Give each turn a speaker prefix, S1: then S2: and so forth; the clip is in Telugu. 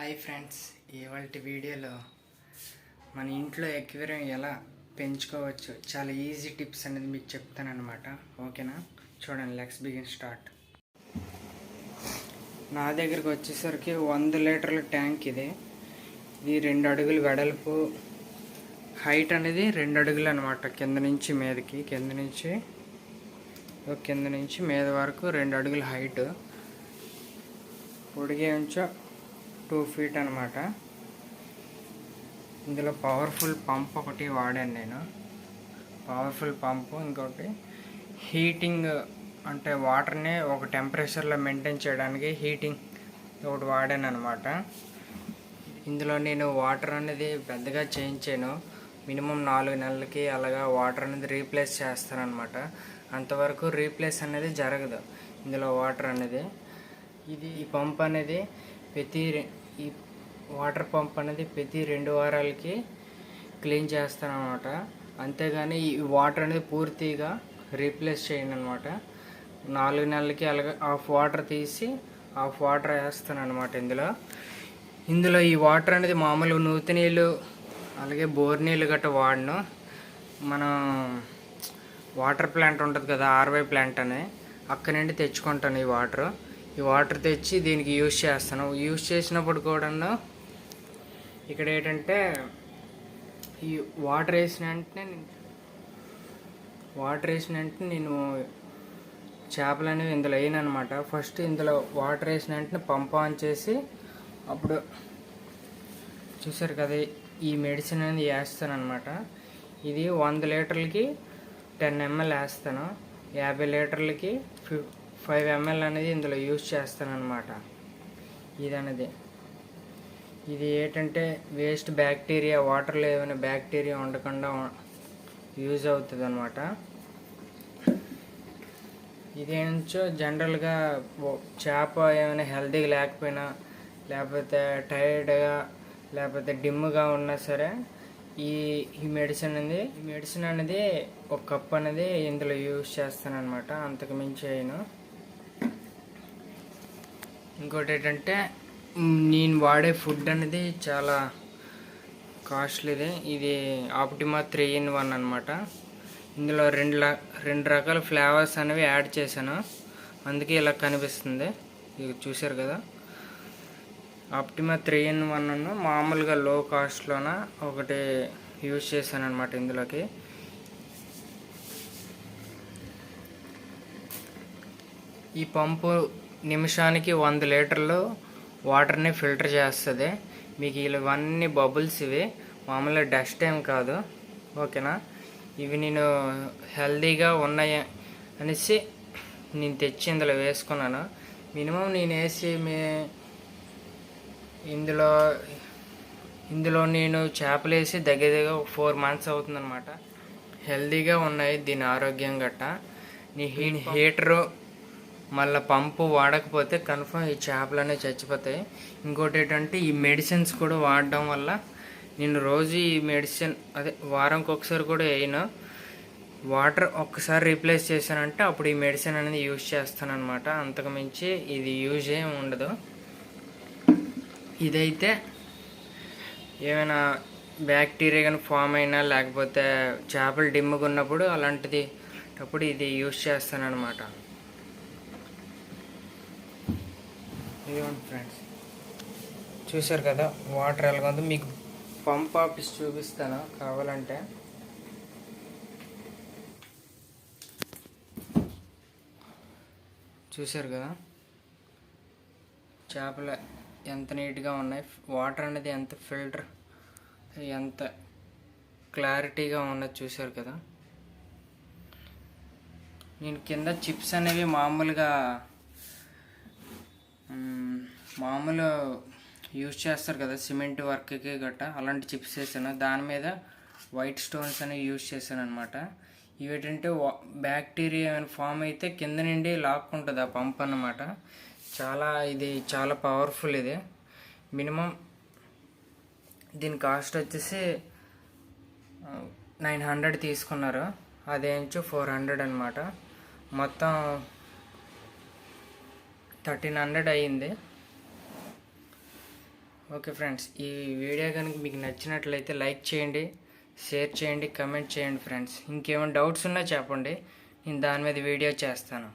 S1: హాయ్ ఫ్రెండ్స్, ఇవాల్టి వీడియోలో మన ఇంట్లో aquarium ఎలా పెంచుకోవచ్చు చాలా ఈజీ టిప్స్ అనేది మీకు చెప్తానన్నమాట. ఓకేనా, చూడండి. Let's begin start. నా దగ్గరకు వచ్చేసరికి 100 లీటర్ల ట్యాంక్ ఇది 2 అడుగులు వెడల్పు, హైట్ అనేది 2 అడుగులు అనమాట. కింద నుంచి మీద వరకు 2 అడుగుల హైట్, పొడిగే ఉంచో 2 feet అనమాట. ఇందులో పవర్ఫుల్ పంప్ ఒకటి వాడాను నేను. పవర్ఫుల్ పంపు, ఇంకోటి హీటింగ్ అంటే వాటర్ని ఒక టెంపరేచర్లో మెయింటైన్ చేయడానికి హీటింగ్ ఒకటి వాడాను అనమాట. ఇందులో నేను వాటర్ అనేది పెద్దగా చేయించాను. మినిమం 4 నెలలకి అలాగా వాటర్ అనేది రీప్లేస్ చేస్తాను అనమాట. అంతవరకు రీప్లేస్ అనేది జరగదు ఇందులో వాటర్ అనేది. ఈ పంప్ అనేది ఈ వాటర్ పంప్ అనేది ప్రతి 2 వారాలకి క్లీన్ చేస్తాను అనమాట. అంతేగాని ఈ వాటర్ అనేది పూర్తిగా రీప్లేస్ చేయను అనమాట. 4 నెలలకి అలాగే హాఫ్ వాటర్ తీసి హాఫ్ వాటర్ వేస్తాను అనమాట. ఇందులో ఈ వాటర్ అనేది మామూలుగా నూతి నీళ్ళు అలాగే బోర్ నీళ్ళు గట్రా వాడను. మనం వాటర్ ప్లాంట్ ఉంటుంది కదా, ఆర్వై ప్లాంట్ అని, అక్కడి నుండి తెచ్చుకుంటాను ఈ వాటర్ తెచ్చి దీనికి యూజ్ చేస్తాను. యూజ్ చేసినప్పుడు కూడా ఇక్కడ ఏంటంటే ఈ వాటర్ వేసిన వెంటనే నేను చేపలు అనేవి ఇందులో వేయనమాట. ఫస్ట్ ఇందులో వాటర్ వేసిన వెంటనే పంప్ ఆన్ చేసి అప్పుడు చూసారు కదా ఈ మెడిసిన్ అనేది వేస్తాను అనమాట. ఇది 100 లీటర్లకి 10 ml వేస్తాను. 50 లీటర్లకి 5 ml అనేది ఇందులో యూజ్ చేస్తాను అనమాట. ఇది ఏంటంటే వేస్ట్ బ్యాక్టీరియా, వాటర్లో ఏమైనా బ్యాక్టీరియా ఉండకుండా యూజ్ అవుతుంది అనమాట. ఇదేంచో జనరల్గా చేప ఏమైనా హెల్తీగా లేకపోయినా, లేకపోతే టైర్డ్గా, లేకపోతే డిమ్గా ఉన్నా సరే ఈ మెడిసిన్ అనేది ఒక కప్ అనేది ఇందులో యూజ్ చేస్తాను అనమాట. అంతకు మించి అయినా. ఇంకోటి ఏంటంటే నేను వాడే ఫుడ్ అనేది చాలా కాస్ట్లీది. ఇది ఆప్టిమా 3-in-1 అనమాట. ఇందులో రెండు రకాల ఫ్లేవర్స్ అనేవి యాడ్ చేశాను, అందుకే ఇలా కనిపిస్తుంది. ఇది చూసారు కదా, ఆప్టిమా 3-in-1 మామూలుగా లో కాస్ట్లోన ఒకటి యూజ్ చేశాను అనమాట. ఇందులోకి ఈ పంపు నిమిషానికి 100 లీటర్లు వాటర్ని ఫిల్టర్ చేస్తుంది. మీకు ఇవన్నీ బబుల్స్, ఇవి మామూలుగా డస్ట్ ఏం కాదు. ఓకేనా, ఇవి నేను హెల్తీగా ఉన్నాయి అనేసి నేను తెచ్చి ఇందులో వేసుకున్నాను. మినిమం నేను వేసి ఇందులో నేను చేపలు వేసి దగ్గర 4 months అవుతుందన్నమాట. హెల్తీగా ఉన్నాయి దీని ఆరోగ్యం గట్ట. నీ హీటరు మళ్ళీ పంపు వాడకపోతే కన్ఫర్మ్ ఈ చేపలు అనేవి చచ్చిపోతాయి. ఇంకోటి ఏంటంటే ఈ మెడిసిన్స్ కూడా వాడడం వల్ల నేను రోజు ఈ మెడిసిన్ వారంకి ఒకసారి కూడా వేయను. వాటర్ ఒక్కసారి రీప్లేస్ చేశానంటే అప్పుడు ఈ మెడిసిన్ అనేది యూజ్ చేస్తాను అనమాట. అంతకుమించి ఇది యూజ్ ఏమి ఉండదు. ఇదైతే ఏమైనా బ్యాక్టీరియా కానీ ఫామ్ అయినా, లేకపోతే చేపలు డిమ్ముగా ఉన్నప్పుడు అలాంటిది అప్పుడు ఇది యూజ్ చేస్తాను అనమాట. ఇదిగోండి ఫ్రెండ్స్, చూసారు కదా వాటర్ ఎలాగ ఉందో. మీకు పంప్ ఆఫీస్ చూపిస్తాను కావాలంటే. చూసారు కదా చేపలు ఎంత నీట్గా ఉన్నాయి, వాటర్ అనేది ఎంత ఫిల్టర్, ఎంత క్లారిటీగా ఉన్నది చూసారు కదా. నేను కింద చిప్స్ అనేవి మామూలు యూజ్ చేస్తారు కదా సిమెంట్ వర్క్కి గట్రా, అలాంటి చిప్స్ వేసాను. దాని మీద వైట్ స్టోన్స్ అనేవి యూజ్ చేశాను అనమాట. ఇవేంటంటే బ్యాక్టీరియా ఏమైనా ఫామ్ అయితే కింద నుండి లాక్కుంటుంది ఆ పంప్ అన్నమాట. ఇది చాలా పవర్ఫుల్. ఇది మినిమం దీని కాస్ట్ వచ్చేసి 900 తీసుకున్నారు. అదేంచో 400 అనమాట. మొత్తం 1300 అయ్యింది. ఓకే ఫ్రెండ్స్, ఈ వీడియో కనుక మీకు నచ్చినట్లయితే లైక్ చేయండి, షేర్ చేయండి, కమెంట్ చేయండి ఫ్రెండ్స్. ఇంకేమైనా డౌట్స్ ఉన్నా చెప్పండి, నేను దాని మీద వీడియో చేస్తాను.